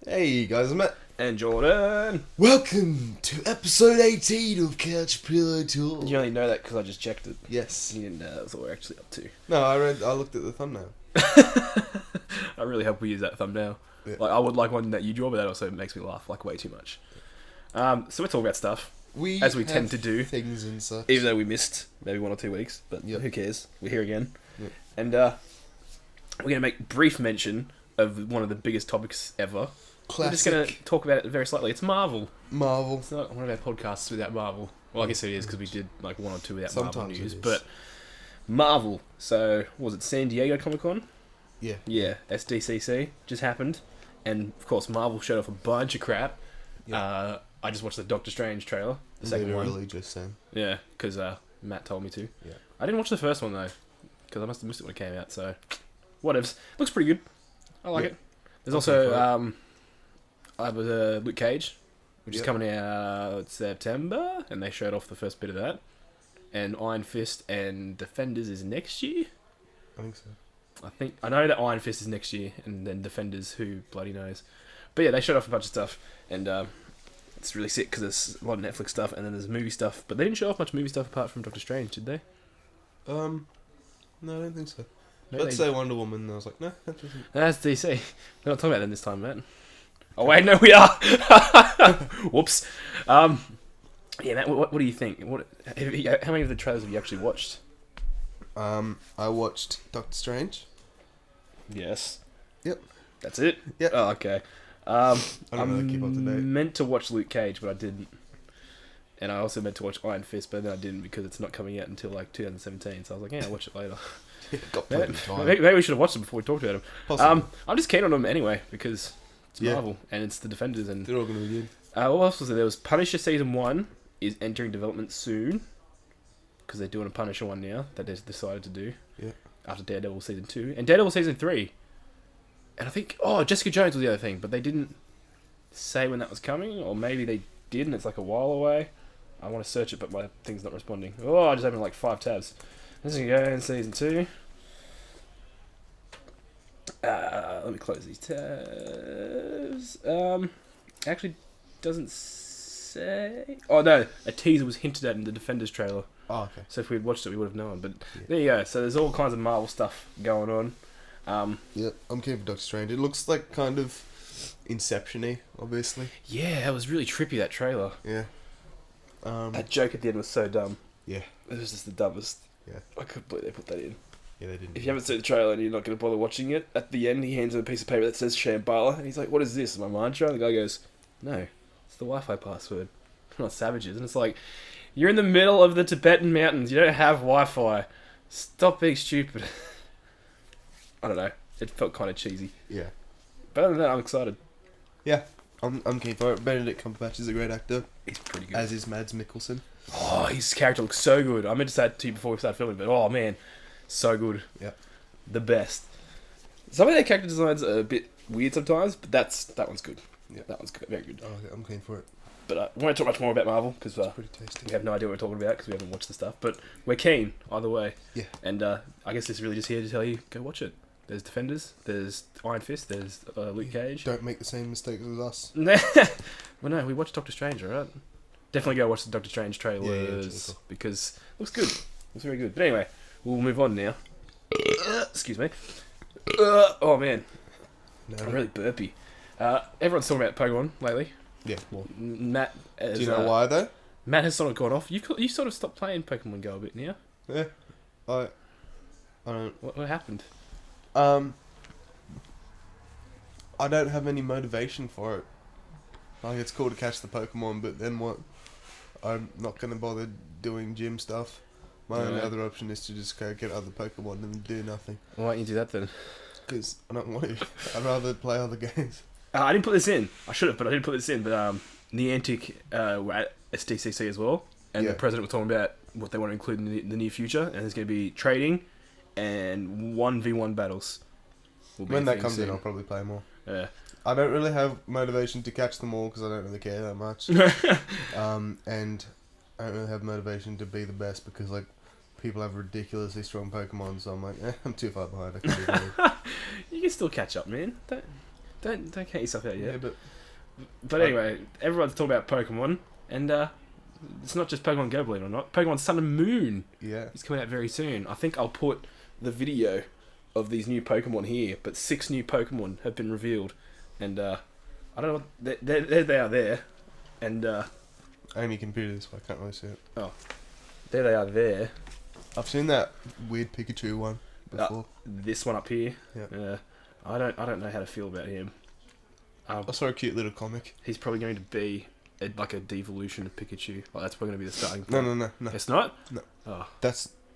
Hey guys, I'm Matt. And Jordan. Welcome to episode 18 of Couch Pillow Talk. You only know that because I just checked it. Yes. You didn't know that's what we're actually up to. No, I looked at the thumbnail. I really hope we use that thumbnail. Yeah. Like I would like one that you draw, but that also makes me laugh like way too much. So we're talking about stuff, as we tend to do. Things and such. Even though we missed maybe 1 or 2 weeks, but Yep. who cares? We're here again. Yep. And we're going to make brief mention of one of the biggest topics ever. Classic. We're just going to talk about it very slightly. It's Marvel. Marvel. It's not one of our podcasts without Marvel. Well, I guess it is because we did like 1 or 2 without Marvel Sometimes news. it is. But Marvel. So, was it San Diego Comic-Con? Yeah. Yeah, SDCC just happened. And, of course, Marvel showed off a bunch of crap. Yeah. I just watched the Doctor Strange trailer. The second one. Literally just saying. Yeah, because Matt told me to. Yeah. I didn't watch the first one, though. Because I must have missed it when it came out, so... Whatevs. Looks pretty good. I like it. There's also... I have Luke Cage, which is coming out September, and they showed off the first bit of that. And Iron Fist and Defenders is next year. I think so. I know that Iron Fist is next year, and then Defenders, who bloody knows. But yeah, they showed off a bunch of stuff, and it's really sick because there's a lot of Netflix stuff, and then there's movie stuff. But they didn't show off much movie stuff apart from Doctor Strange, did they? No, I don't think so. Maybe Let's say Wonder Woman, and I was like, no, that doesn't. That's DC. We're not talking about them this time, Matt. Oh wait, no, we are. Whoops. Yeah, Matt. What do you think? How many of the trailers have you actually watched? I watched Doctor Strange. Yes. Yep. That's it. Yep. Oh, okay. I don't really keep up to date. Meant to watch Luke Cage, but I didn't. And I also meant to watch Iron Fist, but then I didn't because it's not coming out until like 2017. So I was like, yeah, I'll watch it later. Got plenty of time. Maybe we should have watched them before we talked about them. Possibly. I'm just keen on them anyway because it's Yeah. Marvel and it's the Defenders. And They're all going to be good. what else was there? There was Punisher Season 1 is entering development soon because they're doing a Punisher one now that they've decided to do. Yeah. After Daredevil Season 2 and Daredevil Season 3. And I think, Jessica Jones was the other thing, but they didn't say when that was coming, or maybe they did and it's like a while away. I want to search it, but my thing's not responding. Oh, I just opened like 5 tabs. This is going in Season 2. Let me close these tabs. Actually doesn't say... Oh no, a teaser was hinted at in the Defenders trailer. Oh, okay. So if we'd watched it, we would have known. But Yeah. there you go. So there's all kinds of Marvel stuff going on. Yeah, I'm keen for Doctor Strange. It looks like kind of Inception-y, obviously. Yeah, it was really trippy, that trailer. Yeah. That joke at the end was so dumb. Yeah. It was just the dumbest. Yeah. I couldn't believe they put that in. Yeah, they didn't. If you haven't seen the trailer and you're not going to bother watching it, at the end he hands him a piece of paper that says Shambhala, and he's like, what is this, my mantra? And the guy goes, no, it's the Wi-Fi password. We're not savages. And it's like, you're in the middle of the Tibetan mountains, you don't have Wi-Fi. Stop being stupid. I don't know. It felt kind of cheesy. Yeah. But other than that, I'm excited. Yeah. I'm keen for it. Benedict Cumberbatch is a great actor, He's pretty good. as is Mads Mikkelsen. Oh, his character looks so good. I meant to say it to you before we started filming, but oh man, so good. Yeah. The best. Some of their character designs are a bit weird sometimes, but that one's good. Yeah. That one's good, very good. Oh, okay, I'm keen for it. But we won't talk much more about Marvel because It's pretty tasty. we have no idea what we're talking about because we haven't watched the stuff. But we're keen either way. Yeah. And I guess it's really just here to tell you, go watch it. There's Defenders, there's Iron Fist, there's Luke Cage. Don't make the same mistakes as us. Well, no, we watched Doctor Strange, alright? Definitely go watch the Doctor Strange trailers really cool. because it looks good. Looks very good. But anyway, we'll move on now. Excuse me. Oh man, No. I'm really burpy. Everyone's talking about Pokemon lately. Yeah. Well, Matt, has, do you know why though? Matt has sort of gone off. You sort of stopped playing Pokemon Go a bit now. Yeah. I don't. What happened? I don't have any motivation for it. Like, it's cool to catch the Pokemon, but then what? I'm not going to bother doing gym stuff. My only Yeah. other option is to just go get other Pokemon and do nothing. Why don't you do that then? Because I don't want to. I'd rather play other games. I didn't put this in. I should have, but I didn't put this in. But Niantic were at SDCC as well, and Yeah. the president was talking about what they want to include in the near future, and there's going to be trading and 1v1 battles. Will be When a that thing comes in, soon. I'll probably play more. Yeah. I don't really have motivation to catch them all because I don't really care that much. And I don't really have motivation to be the best because, like, people have ridiculously strong Pokemon, so I'm like, I'm too far behind. I can do that. You can still catch up, man. Don't count yourself out yet. Yeah, But anyway, everyone's talking about Pokemon, and it's not just Pokemon Go, believe it or not. Pokemon Sun and Moon is coming out very soon. I think I'll put the video of these new Pokemon here, but 6 new Pokemon have been revealed, and I don't know what they are there, and only computer, so I can't really see it. oh, there they are there. I've seen that weird Pikachu one before. This one up here. Yeah. I don't know how to feel about him. I saw a cute little comic. He's probably going to be like a devolution of Pikachu. Like that's probably going to be the starting point. No. It's not? No. Oh.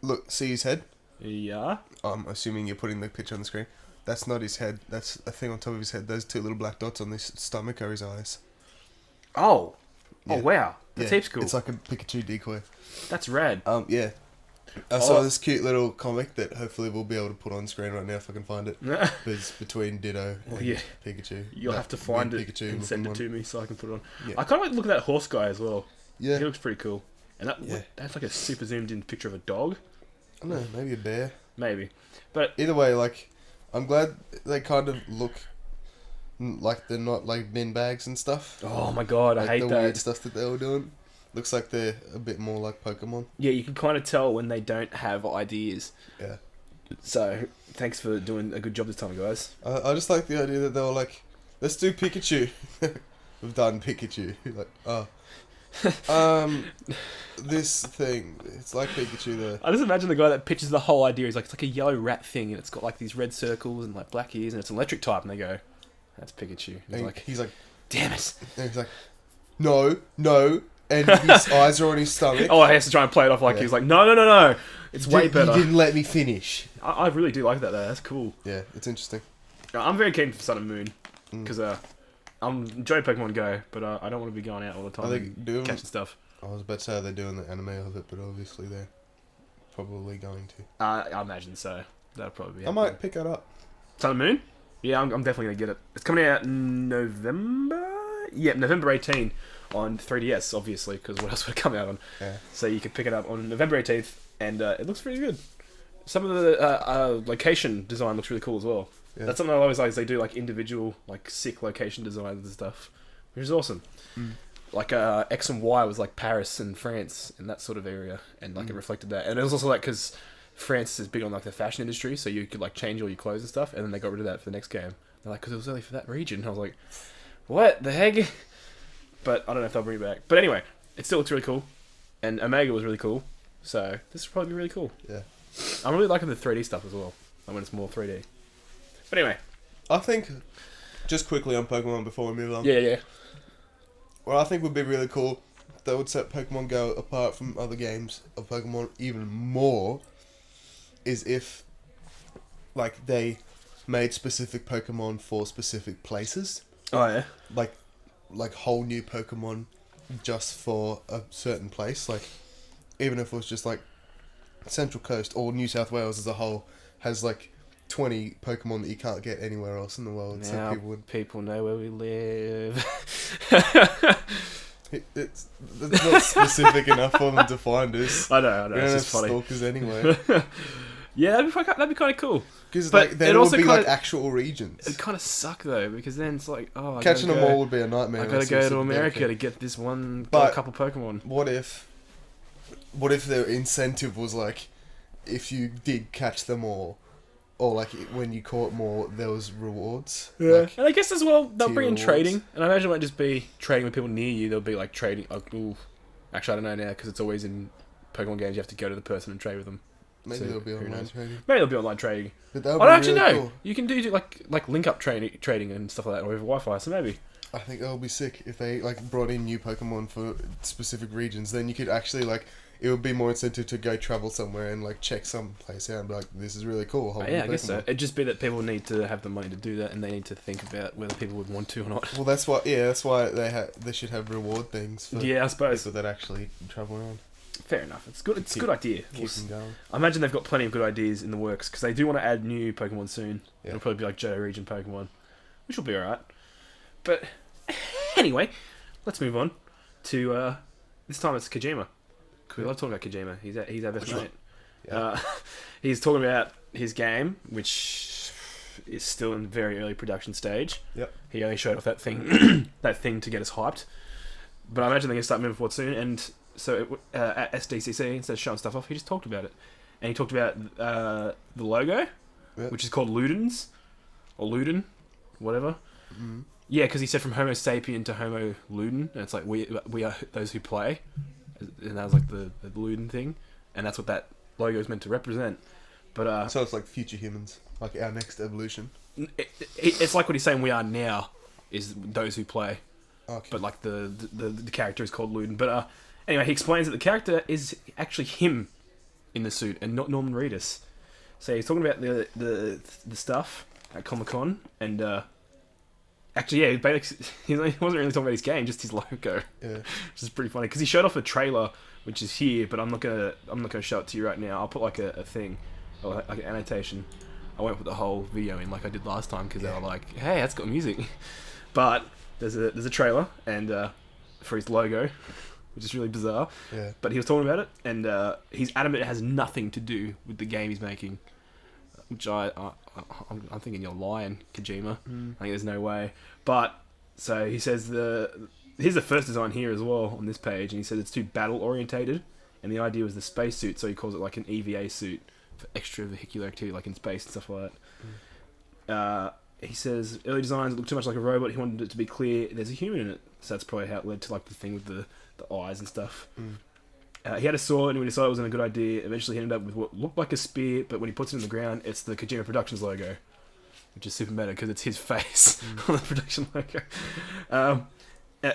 Look, see his head? Yeah. I'm assuming you're putting the picture on the screen. That's not his head. That's a thing on top of his head. Those 2 little black dots on his stomach are his eyes. Oh. Yeah. Oh, wow. That's heaps cool. It's like a Pikachu decoy. That's rad. Yeah. I saw this cute little comic that hopefully we'll be able to put on screen right now if I can find it. It's between Ditto and Pikachu. You'll have to find it Pikachu and send it to me so I can put it on. Yeah. I kind of like the look at that horse guy as well. Yeah. He looks pretty cool. And that's like a super zoomed in picture of a dog. I don't know, maybe a bear. Maybe. But either way, like, I'm glad they kind of look like they're not like bin bags and stuff. Oh my god, like I hate the that. weird stuff that they were doing. Looks like they're a bit more like Pokemon. Yeah, you can kind of tell when they don't have ideas. Yeah. So, thanks for doing a good job this time, guys. I just like the idea that they were like, let's do Pikachu. We've done Pikachu. Like, this thing. It's like Pikachu there. I just imagine the guy that pitches the whole idea. He's like, it's like a yellow rat thing, and it's got like these red circles and like black ears, and it's an electric type. And they go, that's Pikachu. He's like, damn it. And he's like, no. And his eyes are on his stomach. Oh, he has to try and play it off like he was like, no. It's way better. You didn't let me finish. I really do like that though. That's cool. Yeah, it's interesting. I'm very keen for Sun and Moon because I'm enjoying Pokemon Go, but I don't want to be going out all the time and catching stuff. I was about to say they're doing the anime of it, but obviously they're probably going to. I imagine so. That'll probably be. I might pick that up. Sun and Moon? Yeah, I'm definitely gonna get it. It's coming out in November. Yeah, November 18 on 3DS, obviously, because what else would it come out on? Yeah. So you can pick it up on November 18th, and it looks pretty good. Some of the location design looks really cool as well. Yeah. That's something I always like. Is they do like individual, like sick location designs and stuff, which is awesome. Like X and Y was like Paris and France and that sort of area, and like it reflected that. And it was also like because France is big on like the fashion industry, so you could like change all your clothes and stuff, and then they got rid of that for the next game. They're like, because it was only for that region. And I was like, what the heck? But I don't know if they'll bring it back. But anyway, it still looks really cool, and Omega was really cool, so this will probably be really cool. Yeah. I'm really liking the 3D stuff as well, like when it's more 3D. But anyway, I think just quickly on Pokemon before we move on. Yeah. What I think would be really cool, that would set Pokemon Go apart from other games of Pokemon even more, is if, like, they made specific Pokemon for specific places. Oh yeah. Like whole new Pokemon just for a certain place. Like, even if it was just like Central Coast or New South Wales as a whole has like 20 Pokemon that you can't get anywhere else in the world. Now so people know where we live. It's not specific enough for them to find us. I know. We don't It's have just funny. stalkers anyway. Yeah, that'd be kind of cool. Because But like, then it it would also be kinda- like actual regions. It'd kind of suck though, because then it's like, oh, Catching them all would be a nightmare. I gotta go to America to get this one But- couple Pokemon. What if their incentive was like, if you did catch them all, or like when you caught more, there was rewards. Yeah, Like, and I guess as well they'll bring in tier trading, rewards. and I imagine it won't just be trading with people near you. They'll be like trading. Ooh, actually, I don't know now because it's always in Pokemon games. You have to go to the person and trade with them. maybe So, there'll be who online knows? trading. Maybe there'll be online trading. But that would I be don't actually really know. cool. You can do like link up trading and stuff like that over Wi-Fi. So maybe. I think that would be sick if they like brought in new Pokemon for specific regions. Then you could actually like, it would be more incentive to go travel somewhere and like check some place out and be like, this is really cool. whole Yeah, new I guess so. Pokemon. It'd just be that people need to have the money to do that, and they need to think about whether people would want to or not. Well, that's why. Yeah, that's why they should have reward things for Yeah, I suppose. people that actually travel around. Fair enough. It's good. It's a good idea. Keep them going. I imagine they've got plenty of good ideas in the works because they do want to add new Pokemon soon. Yeah. It'll probably be like Johto region Pokemon, which will be alright. But anyway, let's move on to this time it's Kojima. We love talking about Kojima. He's our best mate. Yeah. He's talking about his game, which is still in very early production stage. Yep. He only showed off that thing, that thing to get us hyped. But I imagine they're going to start moving forward soon. And so at SDCC, instead of showing stuff off, he just talked about it. And he talked about the logo, which is called Ludens, or Luden, whatever. Mm. Yeah, because he said from Homo sapien to Homo Luden, and it's like we are those who play, and that was like the Luden thing, and that's what that logo is meant to represent. But so it's like future humans, like our next evolution. It's like what he's saying. We are now is those who play. Okay. But like the character is called Luden. But anyway, he explains that the character is actually him in the suit and not Norman Reedus. So he's talking about the stuff at Comic-Con, and actually, yeah, he wasn't really talking about his game, just his logo. Yeah. Which is pretty funny because he showed off a trailer, which is here, but I'm not gonna show it to you right now. I'll put like a thing, or like an annotation. I won't put the whole video in like I did last time because they were like, "Hey, that's got music," but there's a trailer and for his logo, which is really bizarre. Yeah. But he was talking about it, and he's adamant it has nothing to do with the game he's making. Which I'm thinking you're lying, Kojima. I think there's no way. But so he says here's the first design here as well on this page, and he says it's too battle orientated, and the idea was the space suit, so he calls it like an EVA suit for extravehicular activity, like in space and stuff like that. He says early designs look too much like a robot. He wanted it to be clear there's a human in it, so that's probably how it led to like the thing with the eyes and stuff. He had a sword, and we decided it wasn't a good idea. Eventually, he ended up with what looked like a spear, but when he puts it in the ground, it's the Kojima Productions logo, which is super meta because it's his face on the production logo.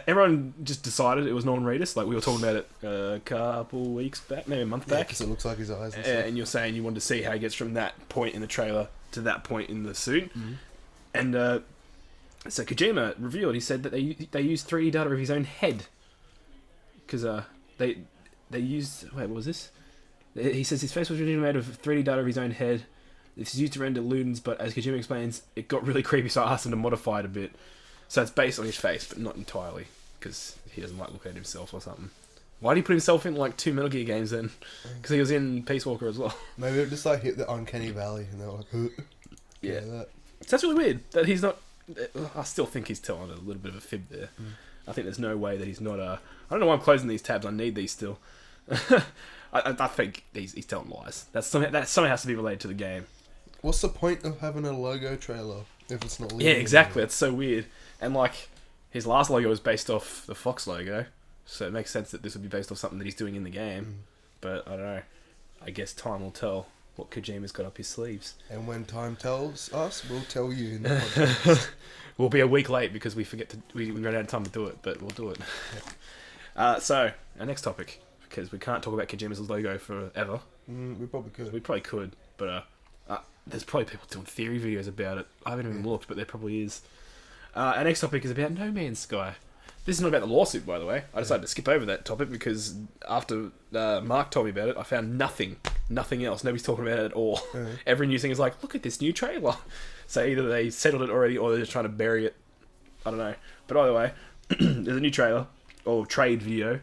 Everyone just decided it was Norman Reedus. Like we were talking about it a couple weeks back, maybe a month back. Because it looks like his eyes. And you're saying you wanted to see how he gets from that point in the trailer to that point in the suit. And so Kojima revealed, he said that they used 3D data of his own head because they used... Wait, what was this? He says his face was originally made of 3D data of his own head. This is used to render Ludens, but as Kojima explains, it got really creepy, so I asked him to modify it a bit. So it's based on his face, but not entirely, because he doesn't like look at himself or something. Why did he put himself in like 2 Metal Gear games then? Because he was in Peace Walker as well. Maybe it just like hit the uncanny valley, and they're like, yeah. So that's really weird that he's not... I still think he's telling a little bit of a fib there. I think there's no way that he's not... I don't know why I'm closing these tabs. I need these still. I think he's telling lies. That somehow has to be related to the game. What's the point of having a logo trailer if it's not legal? Yeah, exactly. It's so weird. And like his last logo was based off the Fox logo, so it makes sense that this would be based off something that he's doing in the game. But I don't know. I guess time will tell what Kojima's got up his sleeves. And when time tells us, we'll tell you. In the podcast. We'll be a week late because we ran out of time to do it, but we'll do it. So our next topic. Because we can't talk about Kojima's logo forever. We probably could. We probably could, but there's probably people doing theory videos about it. I haven't even looked, but there probably is. Our next topic is about No Man's Sky. This is not about the lawsuit, by the way. I decided to skip over that topic because after Mark told me about it, I found nothing else. Nobody's talking about it at all. Every news thing is like, look at this new trailer. So either they settled it already or they're just trying to bury it. I don't know. But either way, there's a new trailer, or trade video.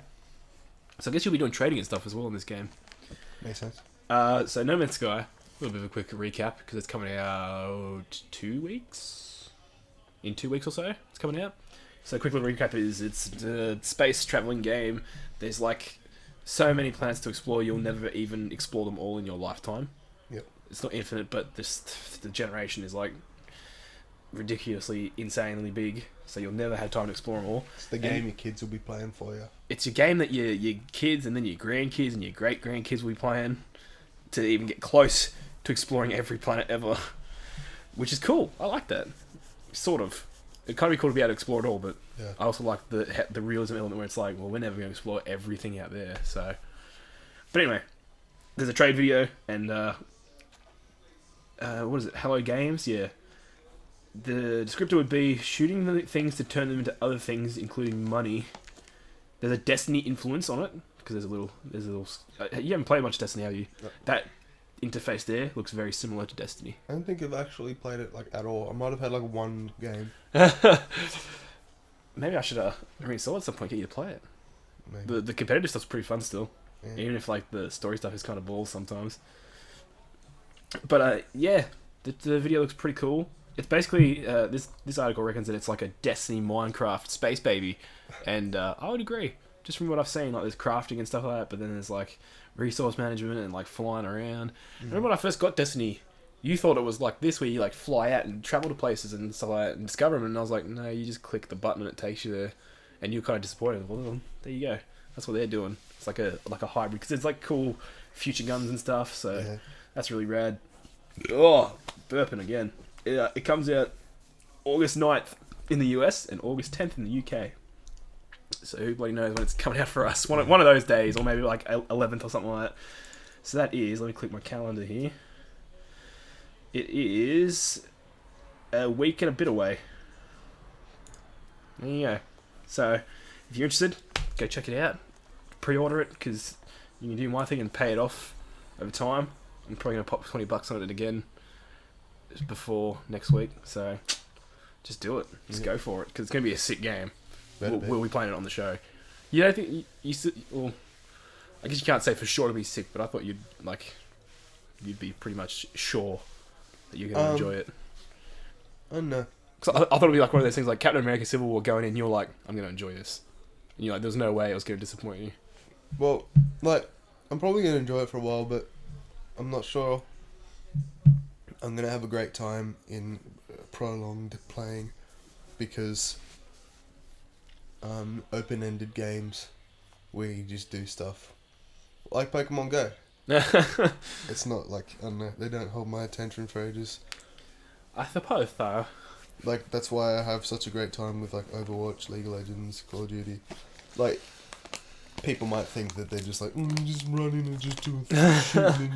So I guess you'll be doing trading and stuff as well in this game. Makes sense. So No Man's Sky, a little bit of a quick recap because it's coming out 2 weeks? In 2 weeks or so, it's coming out. So a quick little recap is it's a space traveling game. There's like so many planets to explore, you'll never even explore them all in your lifetime. Yep. It's not infinite, but the generation is like ridiculously, insanely big, so you'll never have time to explore them all. It's the game your kids will be playing for you. It's your game that your kids and then your grandkids and your great-grandkids will be playing to even get close to exploring every planet ever, which is cool. I like that. Sort of. It kind of be cool to be able to explore it all, but I also like the realism element where it's like, well, we're never going to explore everything out there, so... But anyway, there's a trade video, and what is it? Hello Games? Yeah. The descriptor would be shooting the things to turn them into other things, including money. There's a Destiny influence on it because there's a little. You haven't played much Destiny, have you? No. That interface there looks very similar to Destiny. I don't think I've actually played it like at all. I might have had like one game. Maybe I should reinstall at some point. Get you to play it. Maybe. The competitive stuff's pretty fun still, even if like the story stuff is kind of balls sometimes. But yeah. The video looks pretty cool. It's basically this article reckons that it's like a Destiny Minecraft space baby, and I would agree. Just from what I've seen, like there's crafting and stuff like that, but then there's like resource management and like flying around. Remember when I first got Destiny, you thought it was like this where you like fly out and travel to places and stuff like that and discover them, and I was like, no, you just click the button and it takes you there, and you're kind of disappointed. Well, there you go. That's what they're doing. It's like a hybrid because it's like cool future guns and stuff. So that's really rad. Oh, burping again. It comes out August 9th in the US and August 10th in the UK. So who bloody knows when it's coming out for us? One of those days, or maybe like 11th or something like that. So that is, let me click my calendar here. It is a week and a bit away. There you go. So if you're interested, go check it out. Pre-order it, because you can do my thing and pay it off over time. I'm probably going to pop $20 on it again before next week. So just do it. Just go for it, because it's going to be a sick game. We'll be playing it on the show. You don't think well, I guess you can't say for sure to be sick, but I thought you'd be pretty much sure that you're going to enjoy it. I don't know. Cause I thought it'd be like one of those things like Captain America Civil War going in, you're like, I'm going to enjoy this. And you're like, there's no way I was going to disappoint you. Well, like, I'm probably going to enjoy it for a while, but I'm not sure I'm going to have a great time in prolonged playing, because open-ended games where you just do stuff like Pokemon Go. It's not like, I don't know, they don't hold my attention for ages. I suppose so. Like, that's why I have such a great time with like Overwatch, League of Legends, Call of Duty. Like, people might think that they're just like, just running and just doing shooting.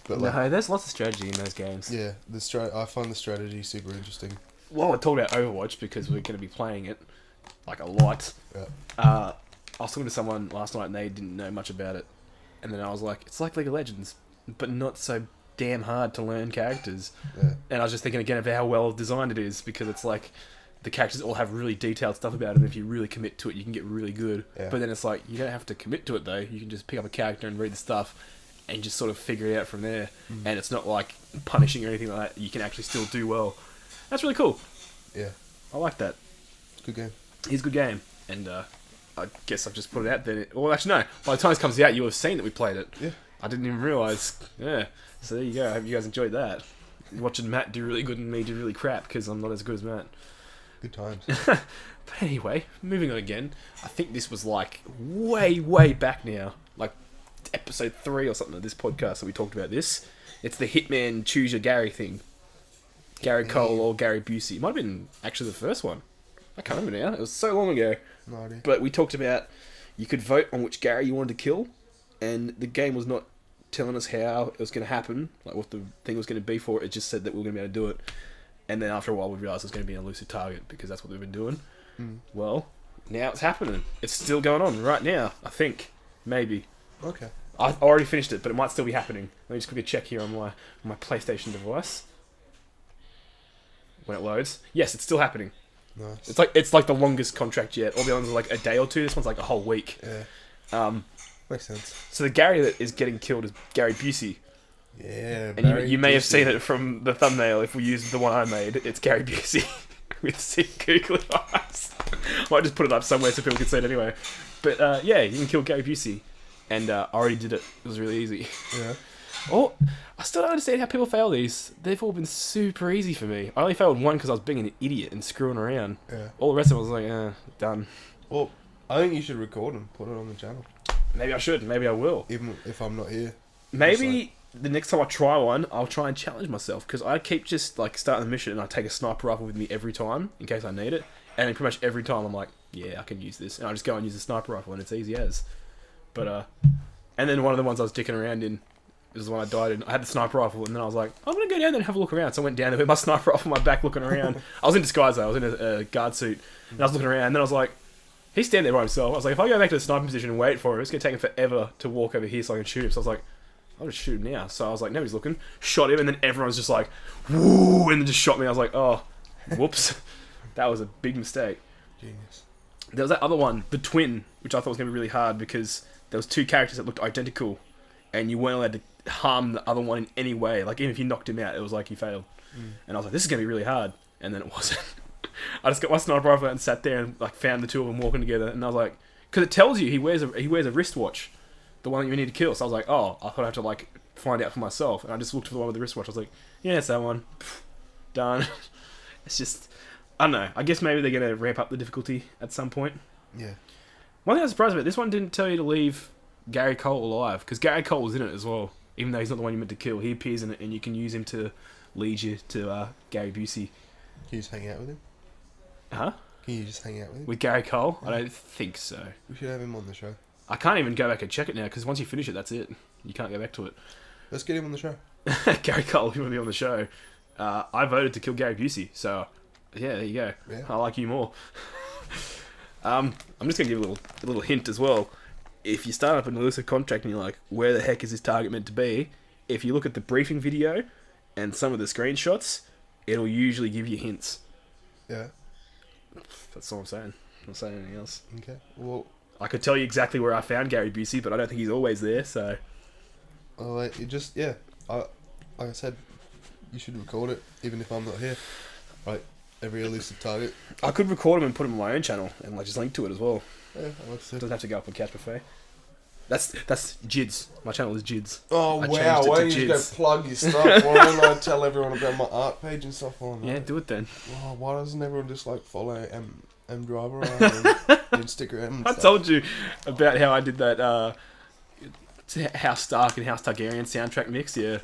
But like, no, there's lots of strategy in those games. Yeah, I find the strategy super interesting. Well, I talked about Overwatch because we're going to be playing it like a lot. Yeah. I was talking to someone last night and they didn't know much about it, and then I was like, it's like League of Legends, but not so damn hard to learn characters. Yeah. And I was just thinking again of how well designed it is, because it's like the characters all have really detailed stuff about them. If you really commit to it, you can get really good. Yeah. But then it's like, you don't have to commit to it though. You can just pick up a character and read the stuff and just sort of figure it out from there. And it's not like punishing or anything like that. You can actually still do well. That's really cool. Yeah. I like that. It's a good game. It's a good game. And I guess I've just put it out there. Well, actually, no. By the time this comes out, you'll have seen that we played it. Yeah. I didn't even realise. Yeah. So there you go. I hope you guys enjoyed that. Watching Matt do really good and me do really crap, because I'm not as good as Matt. Good times. But anyway, moving on again. I think this was like way back now. Like episode 3 or something of this podcast that we talked about this. It's the Hitman Choose Your Gary thing. Gary Cole or Gary Busey. It might have been actually the first one. I can't remember now. It was so long ago. No idea. But we talked about you could vote on which Gary you wanted to kill, and the game was not telling us how it was going to happen, like what the thing was going to be for it. It just said that we were going to be able to do it. And then after a while we realised it was going to be an elusive target, because that's what we've been doing. Well, now it's happening. It's still going on right now, I think. Maybe. Okay. I already finished it, but it might still be happening. Let me just quickly check here on my PlayStation device. When it loads. Yes, it's still happening. Nice. It's like the longest contract yet. All the others are like a day or two. This one's like a whole week. Yeah. Makes sense. So the Gary that is getting killed is Gary Busey. Yeah. And you may have seen it from the thumbnail. If we use the one I made, it's Gary Busey with sick googly eyes. I might just put it up somewhere so people can see it anyway. But yeah, you can kill Gary Busey. And I already did it. It was really easy. Yeah. Oh, I still don't understand how people fail these. They've all been super easy for me. I only failed one because I was being an idiot and screwing around. Yeah. All the rest of it was like, done. Well, I think you should record and put it on the channel. Maybe I should. Maybe I will. Even if I'm not here. Maybe the next time I try one, I'll try and challenge myself, because I keep just like starting the mission and I take a sniper rifle with me every time in case I need it. And then pretty much every time I'm like, yeah, I can use this. And I just go and use the sniper rifle and it's easy as. But, and then one of the ones I was dicking around in is the one I died in. I had the sniper rifle, and then I was like, I'm going to go down there and have a look around. So I went down there with my sniper rifle on my back looking around. I was in disguise though. I was in a guard suit. And I was looking around, and then I was like, he's standing there by himself. I was like, if I go back to the sniper position and wait for him, it's going to take him forever to walk over here so I can shoot him. So I was like, I'll just shoot him now. So I was like, nobody's looking. Shot him, and then everyone's just like, woo, and then just shot me. I was like, oh, whoops. That was a big mistake. Genius. There was that other one, the twin, which I thought was going to be really hard, because there was 2 characters that looked identical, and you weren't allowed to harm the other one in any way. Like, even if you knocked him out, it was like you failed. And I was like, this is gonna be really hard, and then it wasn't. I just got my sniper rifle out and sat there and like found the two of them walking together, and I was like, because it tells you he wears a wristwatch, the one that you need to kill. So I was like, oh, I thought I had to like find out for myself, and I just looked for the one with the wristwatch. I was like, yeah, it's that one. Done. It's just, I don't know. I guess maybe they're gonna ramp up the difficulty at some point. Yeah. One thing I was surprised about, this one didn't tell you to leave Gary Cole alive, because Gary Cole was in it as well. Even though he's not the one you meant to kill, he appears in it, and you can use him to lead you to Gary Busey. Can you just hang out with him? Huh? Can you just hang out with him? With Gary Cole? I don't think so. We should have him on the show. I can't even go back and check it now, because once you finish it, that's it. You can't go back to it. Let's get him on the show. Gary Cole, if you want to be on the show. I voted to kill Gary Busey, so yeah, there you go. Yeah. I like you more. I'm just going to give a little hint as well. If you start up an illicit contract and you're like, where the heck is this target meant to be? If you look at the briefing video and some of the screenshots, it'll usually give you hints. Yeah. That's all I'm saying. I'm not saying anything else. Okay. Well, I could tell you exactly where I found Gary Busey, but I don't think he's always there, so... it just, yeah. Like I said, you should record it, even if I'm not here. Right. Every elusive target. I could record him and put him on my own channel and like just link to it as well. Yeah, I like to. Doesn't have to go up on Couch Buffet. That's Jids. My channel is Jids. Oh I wow! changed it Why to don't you Jids. just go plug your stuff? Why don't I tell everyone about my art page and stuff on Yeah, that? do it then. Oh, why doesn't everyone just like follow M Driver around and Instagram and I stuff? told you about how I did that House Stark and House Targaryen soundtrack mix. Yeah,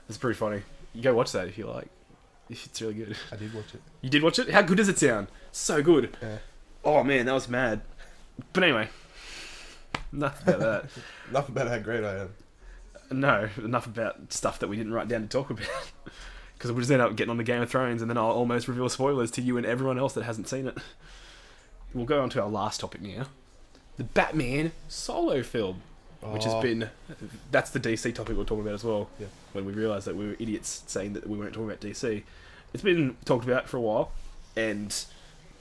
it's pretty funny. You go watch that if you like. It's really good. I did watch it. You did watch it? How good does it sound? So good. Yeah. Oh man, that was mad. But anyway, enough about that. Enough about how great I am. No, enough about stuff that we didn't write down to talk about. Because we'll just end up getting on the Game of Thrones, and then I'll almost reveal spoilers to you and everyone else that hasn't seen it. We'll go on to our last topic now. The Batman solo film. Which has been... That's the DC topic we're talking about as well. Yeah. When we realised that we were idiots saying that we weren't talking about DC. It's been talked about for a while, and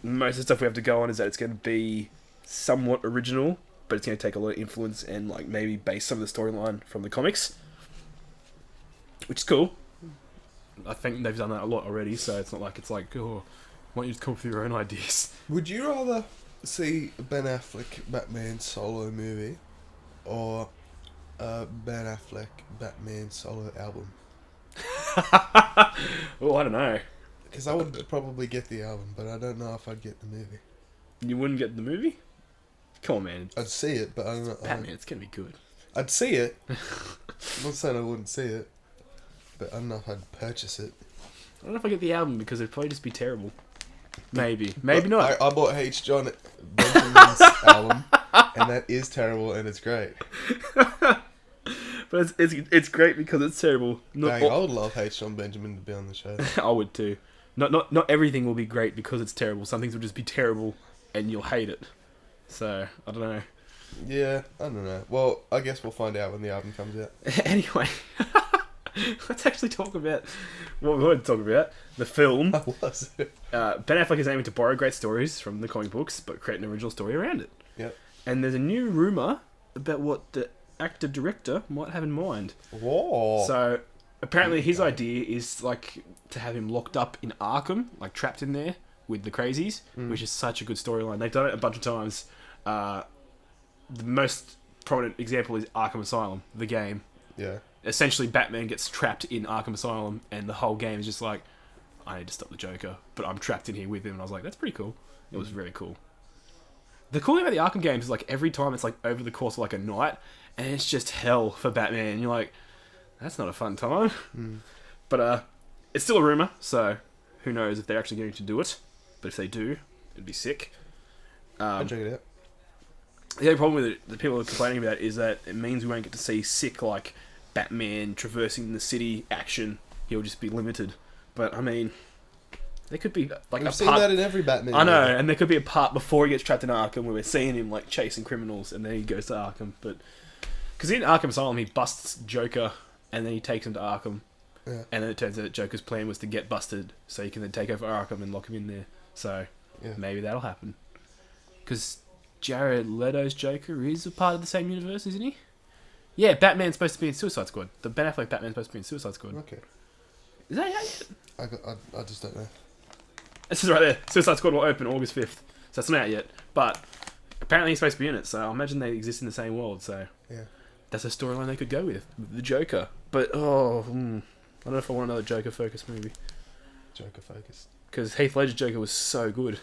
most of the stuff we have to go on is that it's going to be somewhat original, but it's going to take a lot of influence and like maybe base some of the storyline from the comics. Which is cool. I think they've done that a lot already, so it's not like it's like, oh, I want you to come up with your own ideas. Would you rather see a Ben Affleck Batman solo movie or a Ben Affleck Batman solo album? Oh, I don't know. Because I would probably get the album, but I don't know if I'd get the movie. You wouldn't get the movie? Come on, man. I'd see it, but I don't know. Batman, it's going to be good. I'd see it. I'm not saying I wouldn't see it, but I don't know if I'd purchase it. I don't know if I get the album because it'd probably just be terrible. Maybe. Maybe not. I bought H. John Benjamin's album, and that is terrible, and it's great. But it's great because it's terrible. Dang, I would love H. John Benjamin to be on the show. I would too. Not everything will be great because it's terrible. Some things will just be terrible and you'll hate it. So, I don't know. Yeah, I don't know. Well, I guess we'll find out when the album comes out. Anyway, let's actually talk about what we wanted to talk about. The film. I was. Ben Affleck is aiming to borrow great stories from the comic books, but create an original story around it. Yep. And there's a new rumour about what the actor-director might have in mind. Whoa. So, apparently his idea is, like, to have him locked up in Arkham, like, trapped in there with the crazies, which is such a good storyline. They've done it a bunch of times. The most prominent example is Arkham Asylum, the game. Yeah. Essentially, Batman gets trapped in Arkham Asylum, and the whole game is just like, I need to stop the Joker, but I'm trapped in here with him. And I was like, that's pretty cool. It was very cool. The cool thing about the Arkham games is, like, every time it's, like, over the course of, like, a night, and it's just hell for Batman. And you're like, that's not a fun time. But it's still a rumour, so who knows if they're actually going to do it. But if they do, it'd be sick. I'll check it out. The only problem with it that people are complaining about is that it means we won't get to see sick, like, Batman traversing the city action. He'll just be limited. But, I mean, there could be, like, We've seen that in every Batman I know, movie. and there could be a part before he gets trapped in Arkham where we're seeing him, like, chasing criminals, and then he goes to Arkham. But because in Arkham Asylum, he busts Joker, and then he takes him to Arkham. Yeah. And then it turns out that Joker's plan was to get busted, so he can then take over Arkham and lock him in there. So, Yeah. maybe that'll happen. Because Jared Leto's Joker is a part of the same universe, isn't he? Yeah, Batman's supposed to be in Suicide Squad. The Ben Affleck Batman's supposed to be in Suicide Squad. Okay. Is that out yet? I just don't know. This is right there. Suicide Squad will open August 5th. So it's not out yet. But apparently he's supposed to be in it, so I imagine they exist in the same world, so... Yeah. That's a storyline they could go with the Joker. But, I don't know if I want another Joker-focused movie. Joker-focused. Because Heath Ledger's Joker was so good.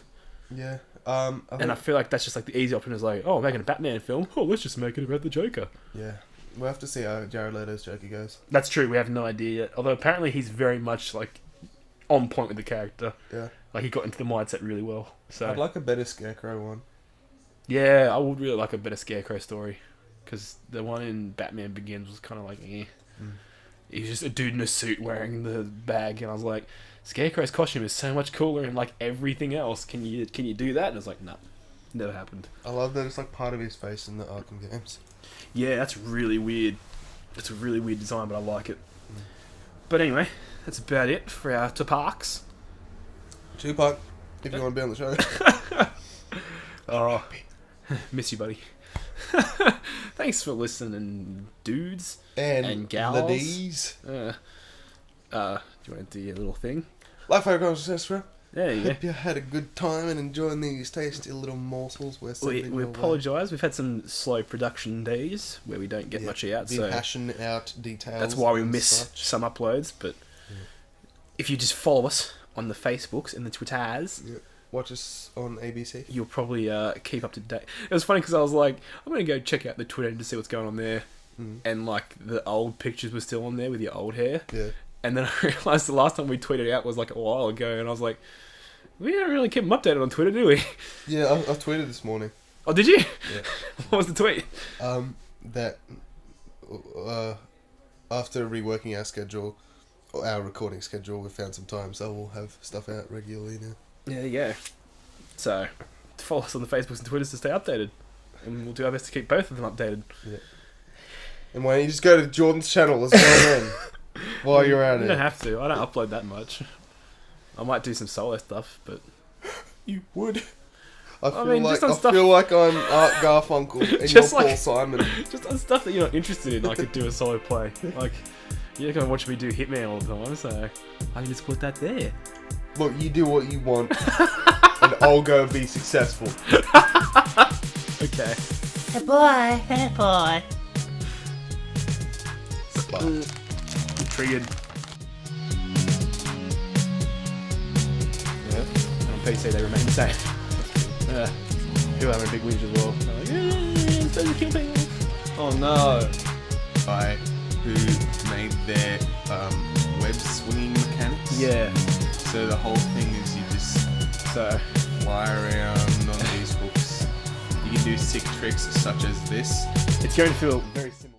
Yeah. I feel like that's just like the easy option is like, oh, making a Batman film. Oh, let's just make it about the Joker. Yeah. We'll have to see how Jared Leto's Joker goes. That's true. We have no idea yet. Although apparently he's very much like on point with the character. Yeah. Like he got into the mindset really well. So I'd like a better Scarecrow one. yeah, I would really like a better Scarecrow story. Because the one in Batman Begins was kind of like, eh. He was just a dude in a suit wearing the bag, and I was like, Scarecrow's costume is so much cooler and like everything else. Can you do that? And I was like, no, never happened. I love that it's like part of his face in the Arkham games. Yeah, that's really weird. It's a really weird design, but I like it. But anyway, that's about it for our Tupacs. Tupac, if you want to be on the show. Oh, miss you, buddy. Thanks for listening, dudes and gals. Ladies. Do you want to do your little thing? Life Successful. There you go. Hope you had a good time and enjoying these tasty little morsels. We apologise. We've had some slow production days where we don't get much out. We're so hashing out details. that's why we miss some uploads. But if you just follow us on the Facebooks and the Twitters, watch us on ABC. you'll probably keep up to date. It was funny because I was like, I'm going to go check out the Twitter to see what's going on there. And like the old pictures were still on there with your old hair. Yeah. And then I realised the last time we tweeted out was like a while ago, and I was like, we don't really keep them updated on Twitter, do we? Yeah, I tweeted this morning. Oh, did you? Yeah. What was the tweet? That after reworking our schedule, or our recording schedule, we found some time, so we'll have stuff out regularly now. Yeah, there you go. So, follow us on the Facebooks and Twitters to stay updated. And we'll do our best to keep both of them updated. Yeah. And why don't you just go to Jordan's channel as well then? While you're at it. You don't have to. I don't upload that much. I might do some solo stuff, but... You would. I feel like I'm Art Garfunkel and Just you're like- Paul Simon. just on stuff that you're not interested in, I could do a solo play. Like, you're not going to watch me do Hitman all the time, so... I can just put that there. Look, you do what you want, and I'll go be successful. Okay. Hey boy, hey boy. Bye. Triggered. Yeah. And on PC they remain the same. People having a big whinge as well. They're like, I'm supposed to kill people. Oh no. Guy who made their web swinging mechanics. Yeah. So the whole thing is you just fly around on these hooks. You can do sick tricks such as this. It's going to feel very similar.